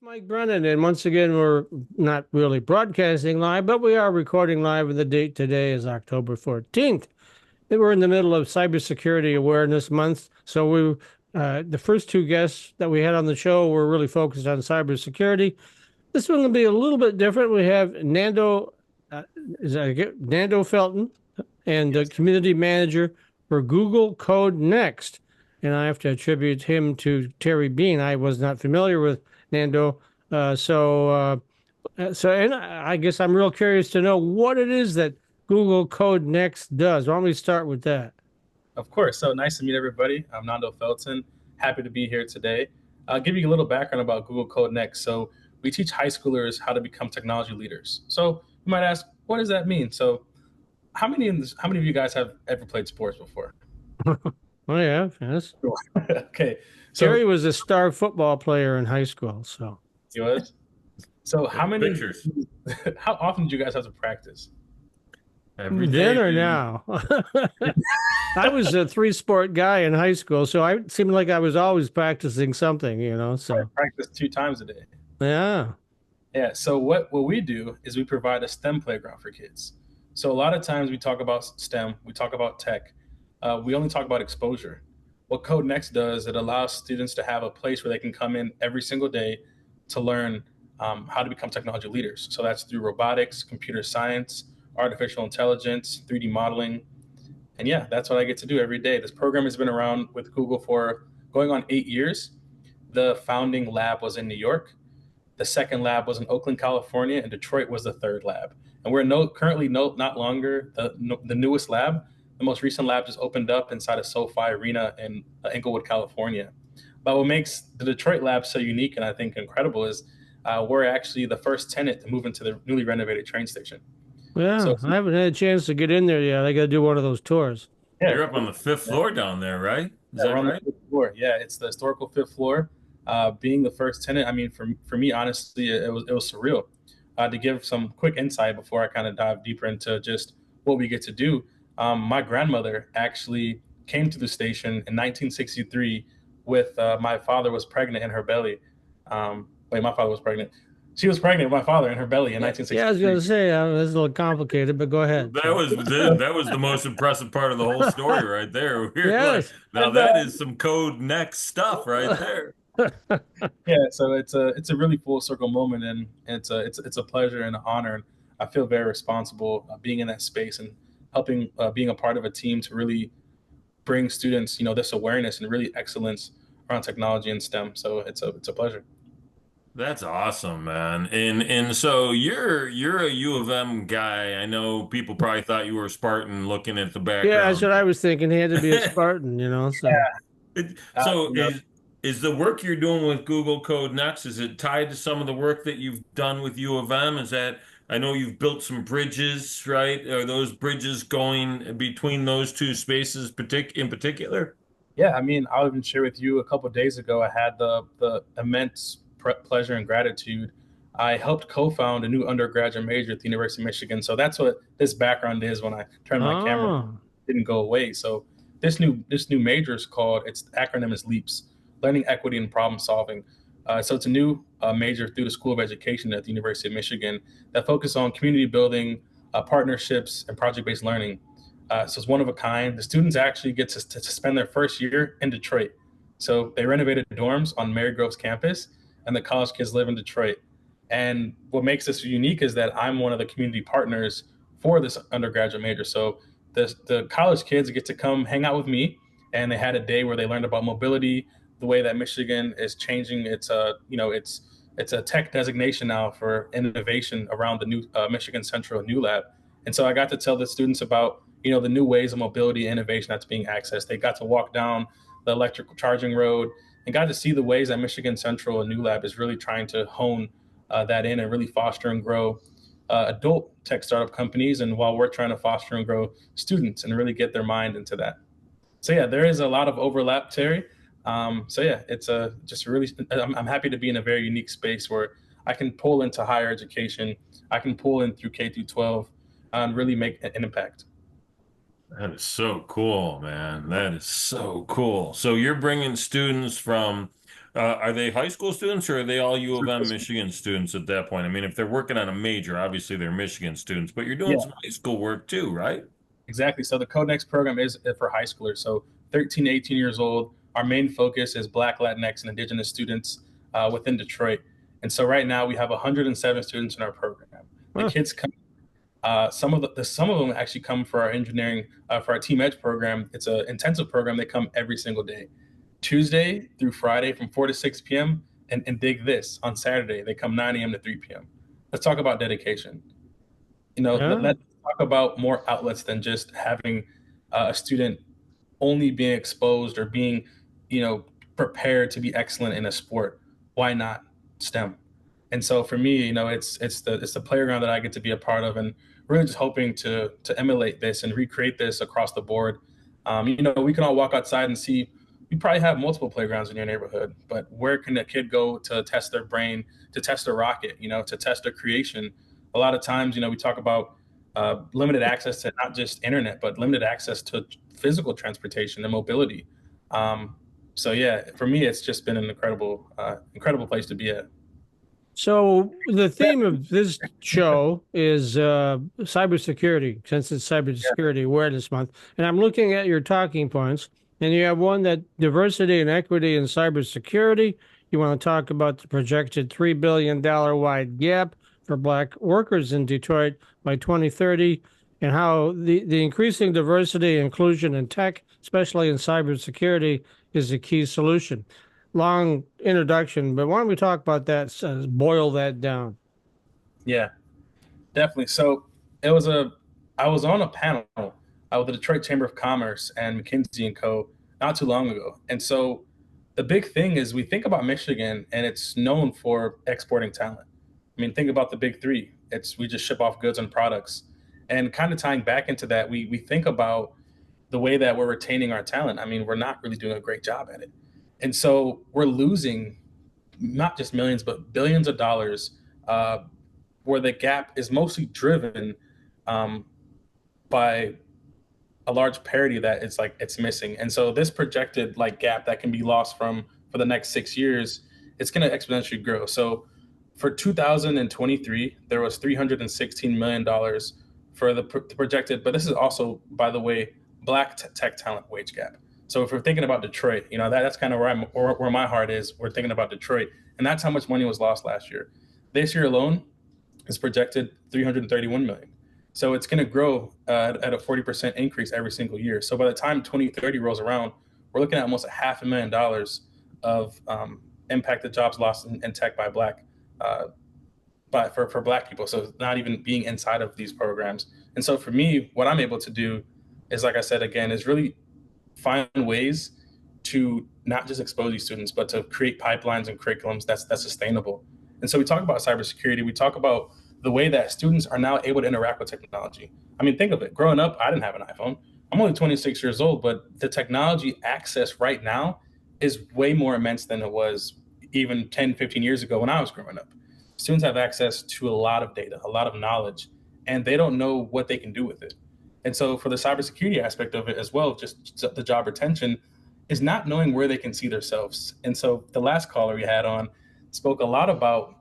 Mike Brennan, and once again, we're not really broadcasting live, but we are recording live, and the date today is October 14th. And we're in the middle of Cybersecurity Awareness Month, so the first two guests that we had on the show were really focused on cybersecurity. This one will be a little bit different. We have Nando, Nando Felten, and the community manager for Google Code Next. And I have to attribute him to Terry Bean. I was not familiar with Nando. And I guess I'm real curious to know what it is that Google Code Next does. Why don't we start with that? Of course. So nice to meet everybody. I'm Nando Felten. Happy to be here today. I'll give you a little background about Google Code Next. So we teach high schoolers how to become technology leaders. So you might ask, what does that mean? So how many of you guys have ever played sports before? Oh, yeah, yes. Okay. Terry So was a star football player in high school, so he was. So how many? Pictures How often do you guys have to practice? every then day, or dude. now. I was a three-sport guy in high school, so I seemed like I was always practicing something, I so practice 2 times a day. yeah. Yeah. So what we do is we provide a STEM playground for kids. So a lot of times we talk about STEM, we talk about tech. We only talk about exposure. What Code Next does, it allows students to have a place where they can come in every single day to learn how to become technology leaders. So that's through robotics, computer science, artificial intelligence, 3D modeling. And yeah, that's what I get to do every day. This program has been around with Google for going on 8 years. The founding lab was in New York. The second lab was in Oakland, California, and Detroit was the third lab. And we're currently not longer the newest lab. The most recent lab just opened up inside of SoFi Arena in Inglewood, California. But what makes the Detroit lab so unique and I think incredible is we're actually the first tenant to move into the newly renovated train station. Yeah, So I haven't had a chance to get in there yet. I got to do one of those tours. yeah, You're up on the fifth floor down there, right? Is yeah, that we're on the right? fifth floor. Yeah, it's the historical fifth floor. Being the first tenant, I mean, for me, honestly, it was surreal. To give some quick insight before I kind of dive deeper into just what we get to do, my grandmother actually came to the station in 1963 with my father was pregnant in her belly. Wait, my father was pregnant. She was pregnant with my father in her belly in Yeah, yeah, I was 1963. gonna say it's a little complicated, but go ahead. That So, was that was the most impressive part of the whole story right there. We're like, yes. now that is some code next stuff right there. Yeah, so it's a really full circle moment, and it's a pleasure and an honor, and I feel very responsible being in that space and helping being a part of a team to really bring students, this awareness and really excellence around technology and STEM. So it's a pleasure. That's awesome, man. And so you're a U of M guy. I know people probably thought you were a Spartan looking at the Yeah, that's background. what I was thinking. He had to be a Spartan. So Uh, So you know, is the work you're doing with Google Code Next, is it tied to some of the work that you've done with U of M? Is that I know you've built some bridges, right? Are those bridges going between those two spaces in particular? yeah, I mean, I'll even share with you a couple of days ago. I had the immense pleasure and gratitude. I helped co-found a new undergraduate major at the University of Michigan. So that's what this background is when I turned my camera oh. didn't go away. So this new major is called, its acronym is LEAPS, Learning, Equity, and Problem Solving. So it's a new major through the School of Education at the University of Michigan that focuses on community building, partnerships, and project-based learning. So it's one of a kind. The students actually get to spend their first year in Detroit. So they renovated dorms on Mary Grove's campus, and the college kids live in Detroit. And what makes this unique is that I'm one of the community partners for this undergraduate major. So the college kids get to come hang out with me, and they had a day where they learned about mobility, the way that Michigan is changing it's a tech designation now for innovation around the new Michigan Central New Lab. And so I got to tell the students about the new ways of mobility and innovation that's being accessed. They got to walk down the electrical charging road and got to see the ways that Michigan Central and New Lab is really trying to hone that in and really foster and grow adult tech startup companies, and while we're trying to foster and grow students and really get their mind into that. So yeah, there is a lot of overlap, Terry. So yeah, it's a just really. I'm happy to be in a very unique space where I can pull into higher education. I can pull in through K through 12 and really make an impact. That is so cool, man. That is so cool. So you're bringing students from Are they high school students or are they all U of M So, Michigan students at that point? I mean, if they're working on a major, obviously they're Michigan students, but you're doing yeah, some high school work too, right? exactly. So the Code Next program is for high schoolers. So 13 to 18 years old. Our main focus is Black, Latinx, and Indigenous students within Detroit. And so right now we have 107 students in our program. The Huh. kids come. Some of them actually come for our engineering for our Team Edge program. It's an intensive program. They come every single day, Tuesday through Friday from 4 to 6 p.m. And dig this, on Saturday they come 9 a.m. to 3 p.m. Let's talk about dedication. Yeah. Let's talk about more outlets than just having a student only being exposed or being, you know, prepared to be excellent in a sport. Why not STEM? And so for me, it's the playground that I get to be a part of, and really just hoping to emulate this and recreate this across the board. We can all walk outside and see. You probably have multiple playgrounds in your neighborhood, but where can a kid go to test their brain, to test their rocket, to test their creation? A lot of times, we talk about limited access to not just internet, but limited access to physical transportation and mobility. Um, so yeah, for me, it's just been an incredible place to be at. So the theme of this show is cybersecurity, since it's Yeah, Cybersecurity Awareness Month. And I'm looking at your talking points, and you have one that diversity and equity in cybersecurity. You want to talk about the projected $3 billion wide gap for Black workers in Detroit by 2030, and how the increasing diversity and inclusion in tech, especially in cybersecurity, is a key solution. Long introduction, but why don't we talk about that? Boil that down. yeah, definitely. So it was a, I was on a panel with the Detroit Chamber of Commerce and McKinsey and Co. not too long ago, and so the big thing is we think about Michigan and it's known for exporting talent. I mean, think about the big three. It's we just ship off goods and products, and kind of tying back into that, we think about the way that we're retaining our talent. I mean, we're not really doing a great job at it, and so we're losing not just millions but billions of dollars, uh, where the gap is mostly driven um, by a large parity that it's missing. And so this projected like gap that can be lost from for the next 6 years, it's going to exponentially grow. So for 2023, there was $316 million for the projected, but this is also, by the way, Black tech talent wage gap. So if we're thinking about Detroit, that's kind of where my heart is. We're thinking about Detroit, and that's how much money was lost last year. This year alone, is projected 331 million. So it's going to grow at a 40% increase every single year. So by the time 2030 rolls around, we're looking at almost $500,000 of impacted jobs lost in tech by Black, for Black people. So not even being inside of these programs. And so for me, what I'm able to do is, like I said again, is really find ways to not just expose these students, but to create pipelines and curriculums that's sustainable. And so we talk about cybersecurity. We talk about the way that students are now able to interact with technology. I mean, think of it. Growing up, I didn't have an iPhone. I'm only 26 years old, but the technology access right now is way more immense than it was even 10, 15 years ago when I was growing up. Students have access to a lot of data, a lot of knowledge, and they don't know what they can do with it. And so for the cybersecurity aspect of it as well, just the job retention is not knowing where they can see themselves. And so the last caller we had on spoke a lot about,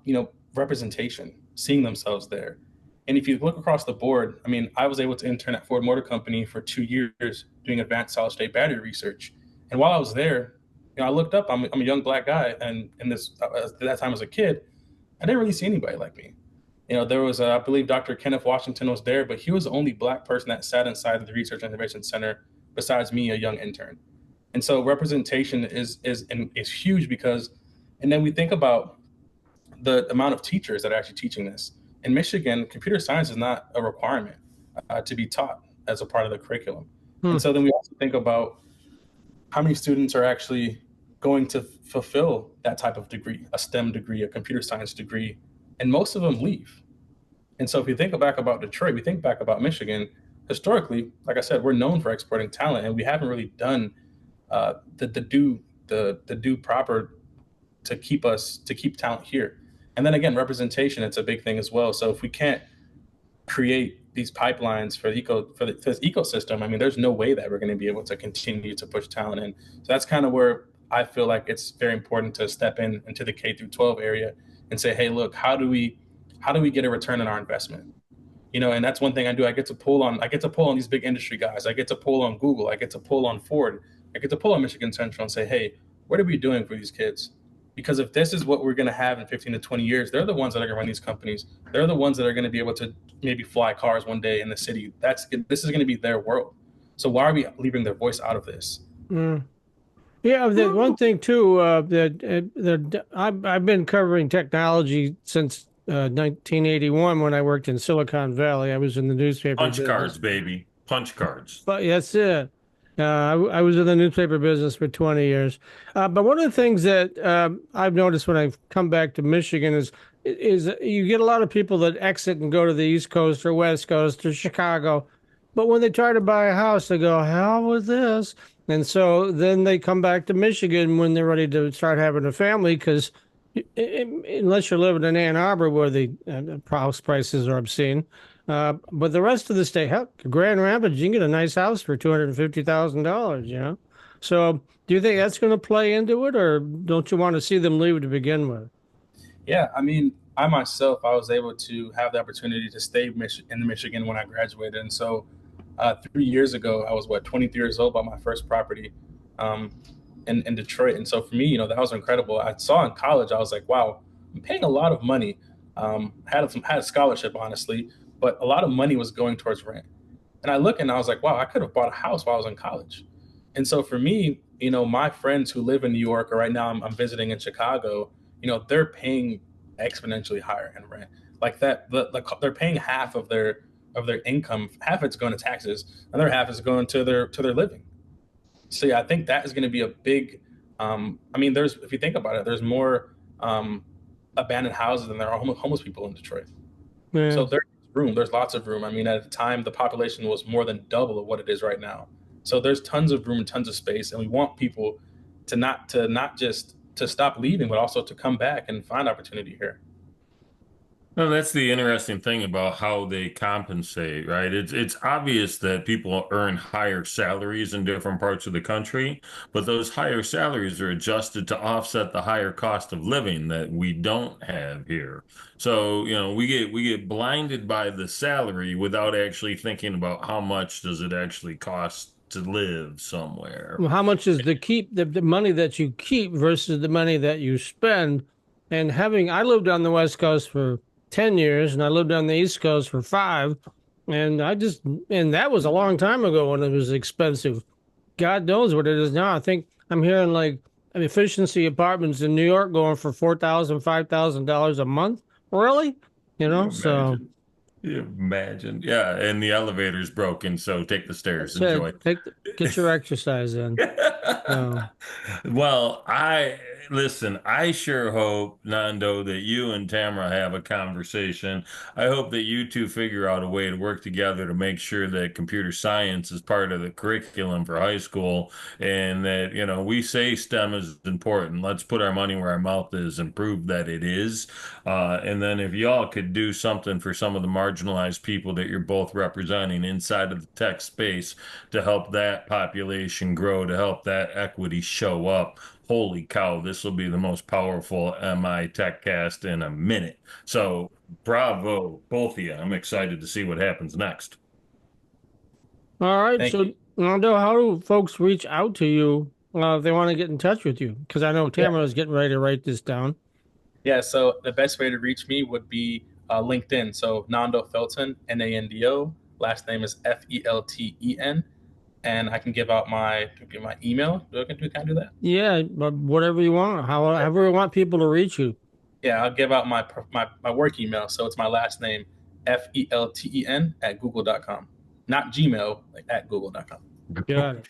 representation, seeing themselves there. And if you look across the board, I mean, I was able to intern at Ford Motor Company for 2 years doing advanced solid state battery research. And while I was there, I looked up, I'm a young Black guy. And in this, at that time as a kid, I didn't really see anybody like me. There was, I believe Dr. Kenneth Washington was there, but he was the only Black person that sat inside of the Research and Innovation Center besides me, a young intern. And so representation is huge because, and then we think about the amount of teachers that are actually teaching this. In Michigan, computer science is not a requirement to be taught as a part of the curriculum. And Hmm. so then we also think about how many students are actually going to fulfill that type of degree, a STEM degree, a computer science degree, and most of them leave. And so if we think back about Detroit, we think back about Michigan, historically, like I said, we're known for exporting talent, and we haven't really done the do proper to keep talent here. And then again, representation, it's a big thing as well. So if we can't create these pipelines for this ecosystem, I mean, there's no way that we're going to be able to continue to push talent in. So that's kind of where I feel like it's very important to step into the K through 12 area and say, hey, look, how do we get a return on our investment? And that's one thing I do. I get to pull on these big industry guys. I get to pull on Google. I get to pull on Ford. I get to pull on Michigan Central and say, hey, what are we doing for these kids? Because if this is what we're going to have in 15 to 20 years, they're the ones that are going to run these companies. They're the ones that are going to be able to maybe fly cars one day in the city. This is going to be their world. So why are we leaving their voice out of this? Mm. Yeah, the one thing too I've been covering technology since 1981 when I worked in Silicon Valley. I was in the newspaper Punch business. cards, baby. Punch cards. But that's it. I was in the newspaper business for 20 years. But one of the things that I've noticed when I've come back to Michigan is you get a lot of people that exit and go to the East Coast or West Coast or Chicago. But when they try to buy a house, they go, hell with this. And so then they come back to Michigan when they're ready to start having a family because unless you're living in Ann Arbor where the house prices are obscene, but the rest of the state, heck, Grand Rapids, you can get a nice house for $250,000, you know? So do you think that's going to play into it, or don't you want to see them leave to begin with? Yeah, I mean, I myself, I was able to have the opportunity to stay in Michigan when I graduated. And so 3 years ago, I was 23 years old, bought my first property um, in Detroit. And so for me, that was incredible. I saw in college, I was like, wow, I'm paying a lot of money. Had a scholarship, honestly, but a lot of money was going towards rent. And I look and I was like, wow, I could have bought a house while I was in college. And so for me, my friends who live in New York or right now I'm visiting in Chicago, they're paying exponentially higher in rent. Like that, they're paying half of their income. Half of it's going to taxes, another half is going to their living. So yeah, I think that is going to be a big. I mean, there's if you think about it, there's more abandoned houses than there are homeless people in Detroit. Yeah. So there's room. There's lots of room. I mean, at the time, the population was more than double of what it is right now. So there's tons of room and tons of space, and we want people to not just to stop leaving, but also to come back and find opportunity here. Well, that's the interesting thing about how they compensate, right? It's obvious that people earn higher salaries in different parts of the country, but those higher salaries are adjusted to offset the higher cost of living that we don't have here. So, we get blinded by the salary without actually thinking about how much does it actually cost to live somewhere. Well, how much is the money that you keep versus the money that you spend? And I lived on the West Coast for 10 years and I lived on the East Coast for five. And and that was a long time ago when it was expensive. God knows what it is now. I think I'm hearing like efficiency apartments in New York going for $4,000, $5,000 a month. Really? You Can you know, so imagine? Can you imagine? Yeah, and the elevator's broken, so take the stairs. that's it. Enjoy. Get your exercise in. So. Well, listen, I sure hope, Nando, that you and Tamara have a conversation. I hope that you two figure out a way to work together to make sure that computer science is part of the curriculum for high school and that, we say STEM is important. Let's put our money where our mouth is and prove that it is. And then if y'all could do something for some of the marginalized people that you're both representing inside of the tech space to help that population grow, to help that equity show up. Holy cow, this will be the most powerful MI Tech cast in a minute. So, bravo, both of you. I'm excited to see what happens next. All right. Thank So, you. Nando, how do folks reach out to you if they want to get in touch with you? Because I know Yeah. Tamara is getting ready to write this down. Yeah, so the best way to reach me would be LinkedIn. So Nando Felten, Nando. Last name is Felten, and I can give my email. Can I do that? Yeah, but whatever you want, however you want people to reach you. Yeah, I'll give out my work email. So it's my last name, Felten at google.com. Not Gmail, like at google.com. Got it.